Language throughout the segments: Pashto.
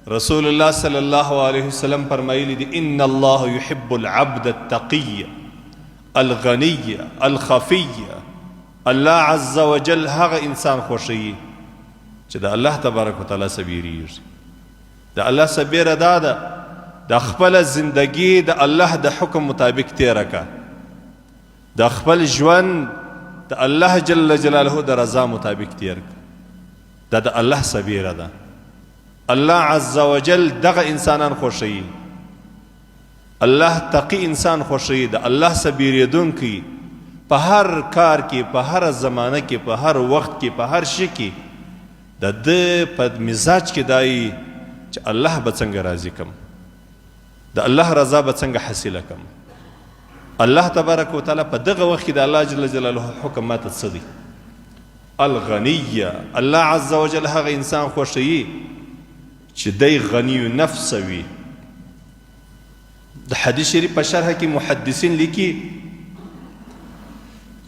رسول الله صلی الله علیه وسلم فرمایلی دی ان الله يحب العبد التقي الغني الخفي. الله عز وجل هغه انسان خوښوي چې د الله تبارک وتعالی سبیریږي. د الله سبیره دا ده د خپل زندگی د الله د حکم مطابق تیره که، د خپل ژوند د الله جل جلاله د رضا مطابق تیر که. دا د الله سبیره ده. الله عز وجل دغه انسانان خوښوي. الله تقی انسان خوښوي، د الله سبیریدونکی په هر کار کې، په هر زمانه کې، په هر وخت کې، په هر شي کې د ده په مزاج کې دای چې الله به څنګه راضي کم، د الله رضا به څنګه حاصله کم. الله تبارک وتعالی په دغه وخت کې د الله جل جلاله حکم ماته څه دی؟ الغنیه. الله عز وجل هغه انسان خوښوي چې دی غنی نفس وي. د حدیث شریف په شرح کې محدثین لیکي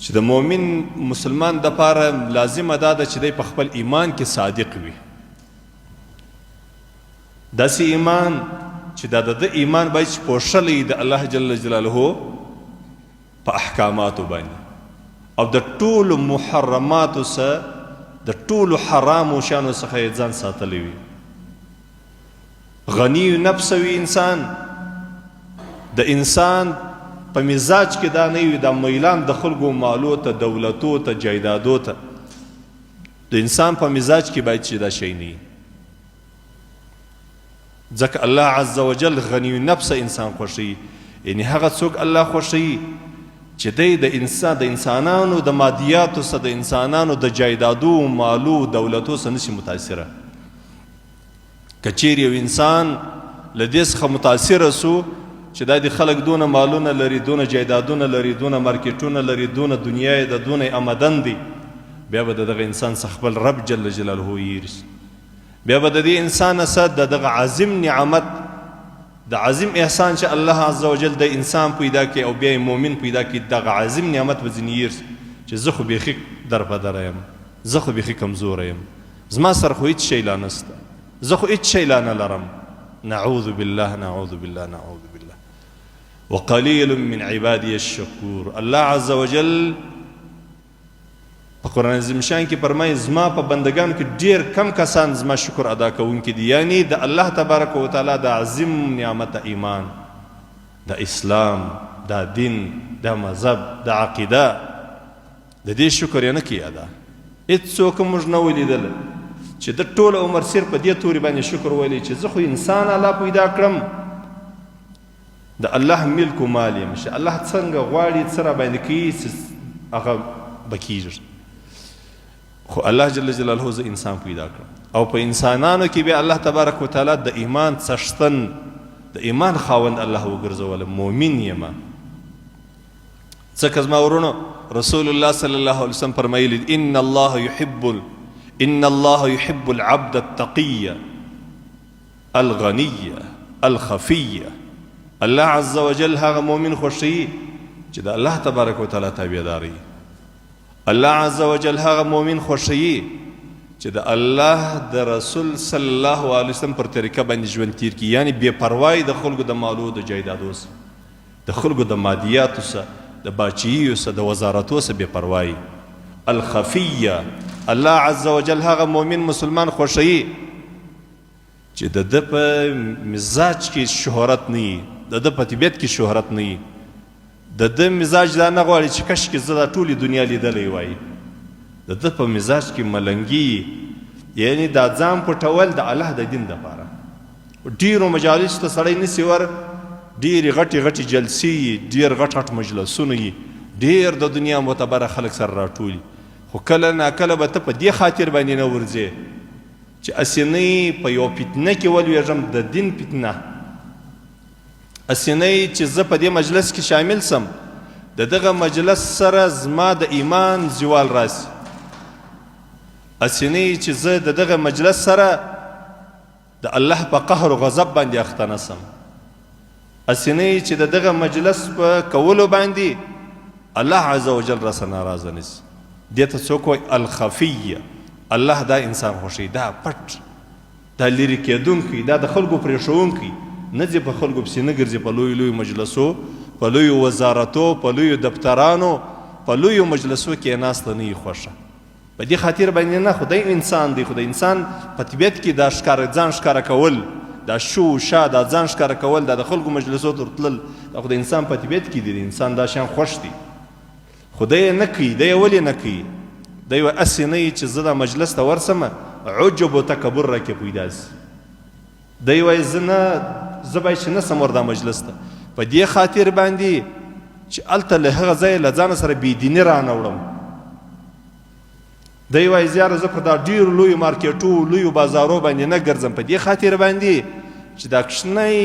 چې د مؤمن مسلمان دپاره لازمه دا ده چې دی په خپل ایمان کې صادق وي. داسې ایمان چې دا د ایمان باید چې پوښلی د الله جل جلاله په احکاماتو باندې او د ټولو محرماتو څخه د ټولو حرامو شیانو څخه یې ځان ساتلی وي. غنی نفس وي انسان. د انسان په مزاج کې دا نه وي دا میلان د خلکو مالو ته، دولتو ته، جایدادو ته. د انسان په مزاج کې باید چې دا شی نه وي. ځکه الله عز وجل غنی نفس انسان خوښوي. یعنی هغه څوک الله خوښوي چې دی د انسانانو د مادیاتو څخه، د انسانانو د جایدادو، مالو، دولتو څخه نشي متاثره. که چیرې یو انسان له دې څخه متاثره سو چې دا د خلک دونه مالونه لري، دونه جایدادونه لري، دونه مارکیټونه لري، دونه دنیا یې د دونه آمدن دی، بیا به د دغه انسان څخه خپل رب جل جلاله یېري. بیا به د دې انسان څخه د دغه عظیم نعمت، د عظیم احسان چې الله عز وجل د انسان پیدا کړي او بیا یې مؤمن پیدا کړي، دغه عظیم نعمت به ځینې یېري چې زه خو بیخي درپدره یم، زه خو بیخي کمزوره یم، زما سره خو هېڅ شی لا نسته، زه خو هېڅ شی لا نه لرم. نعوذ بالله، نعوذ بالله، نعوذ بالله. وقلیل من عبادی الشکور. الله عز وجل په قرآن عظیم شان کې فرمایي زما په بندگانو کې ډېر کم کسان زما شکر ادا کوونکي دي. یعنی د الله تبارک وتعالی د عظیم نعمت ایمان، د اسلام، د دین، د مذهب، د عقیده، د دې شکر یې نه کوي ادا. هېڅوک موږ نه ولیدل چې د ټول عمر سیر په دې توري باندې شکر ویلی چې زه خو انسان الله پیدا کړم، د الله ملک و مال یم، چې الله څنګه غواړي څه را باندې کوي هغه به کېږي. خو الله جل جلاله زه انسان پیدا کړم او په انسانانو کې بیا الله تبارک وتعالی د ایمان څښتن، د ایمان خاوند الله وګرځولم، مؤمن یم. ځکه زما ورونو رسول الله صلی الله علیه وسلم فرمایلی ان الله يحب العبد التقي الغني الخفي. الله عز وجل هغه مؤمن خوښوي چې د الله تبارک وتعالی تابعداري. الله عز وجل هغه مؤمن خوښوي چې د الله د رسول صلی الله علیه وسلم پر طریقه باندې ژوند تیر کړي. یعنی بې پروایي د خلکو د مالو، د جایدادو څخه، د خلکو د مادیاتو څخه، د باچییو څخه، د وزارتو څخه بې پروایي. الخفیه. الله عز وجل هغه مؤمن مسلمان خوښوي چې د ده په مزاج کې شهرت نه وي، د ده په طبیعت کې شهرت نه وي، د ده مزاج دا نه غواړي چې کشکې زه دا ټولې دنیا لیدلی وای. د ده په مزاج کې ملنګي، یعنی دا ځان پټول د الله د دین دپاره. ډېرو مجالسو ته سړی نسي ور، ډېرې غټې غټې جلسې یي، ډېر غټ غټ مجلسونه یي، ډېر د دنیا معتبره خلک سره راټولي. خو کله ناکله به ته په دې خاطر باندې نه ورځې چې اسینۍ په یو فتنه کې ولویږم، د دین فتنه، اسینۍ چې زه په دې مجلس کې شامل سم، د دغه مجلس سره زما د ایمان زوال راسي. اسینۍ چې زه د دغه مجلس سره د الله په قهر و غضب باندې اخته نسم. اسینۍ چې د دغه مجلس په کولو باندې الله عز وجل را سره ناراضه نسي. دې ته څوک وایي الخفیه. الله دا انسان خوښوي، دا پټ دا لرې کېدونکی، دا د خلکو پرېښوونکی، نه ځي په خلکو پسې نه ګرځي، په لویو لویو مجلسو، په لویو وزارتو، په لویو دفترانو، په لویو مجلسو کې ناسته نه یې خوښه. په دې خاطر باندې نه، خدای انسان دی، خدای انسان په طبیعت کې دا ځان ښکاره کول، دا شو شا، دا ځان ښکاره کول، دا د خلکو مجلسو ته تلل، دا خو د انسان په طبیعت کې دی، د انسان دا شیان خوښ دي. خدای یې نه کوي. دی یې ولې نه کوي؟ دی وایي هسې نه یي چې زه دا مجلس ته ورسمه عجب و تکبر راکې پیدا سي. دی وایي زه باید چې نه سم ور دا مجلس ته، په دې خاطر باندې چې هلته له هغه ځایه له ځانه سره بېدیني رانه وړم. دی وایي زیاره زه په دا ډېرو لویو مارکېټو، لویو بازارو باندې نه ګرځم، په دې خاطر باندې چې دا کوچنی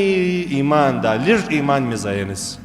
ایمان، دا لږ ایمان مې ضایع نه سي.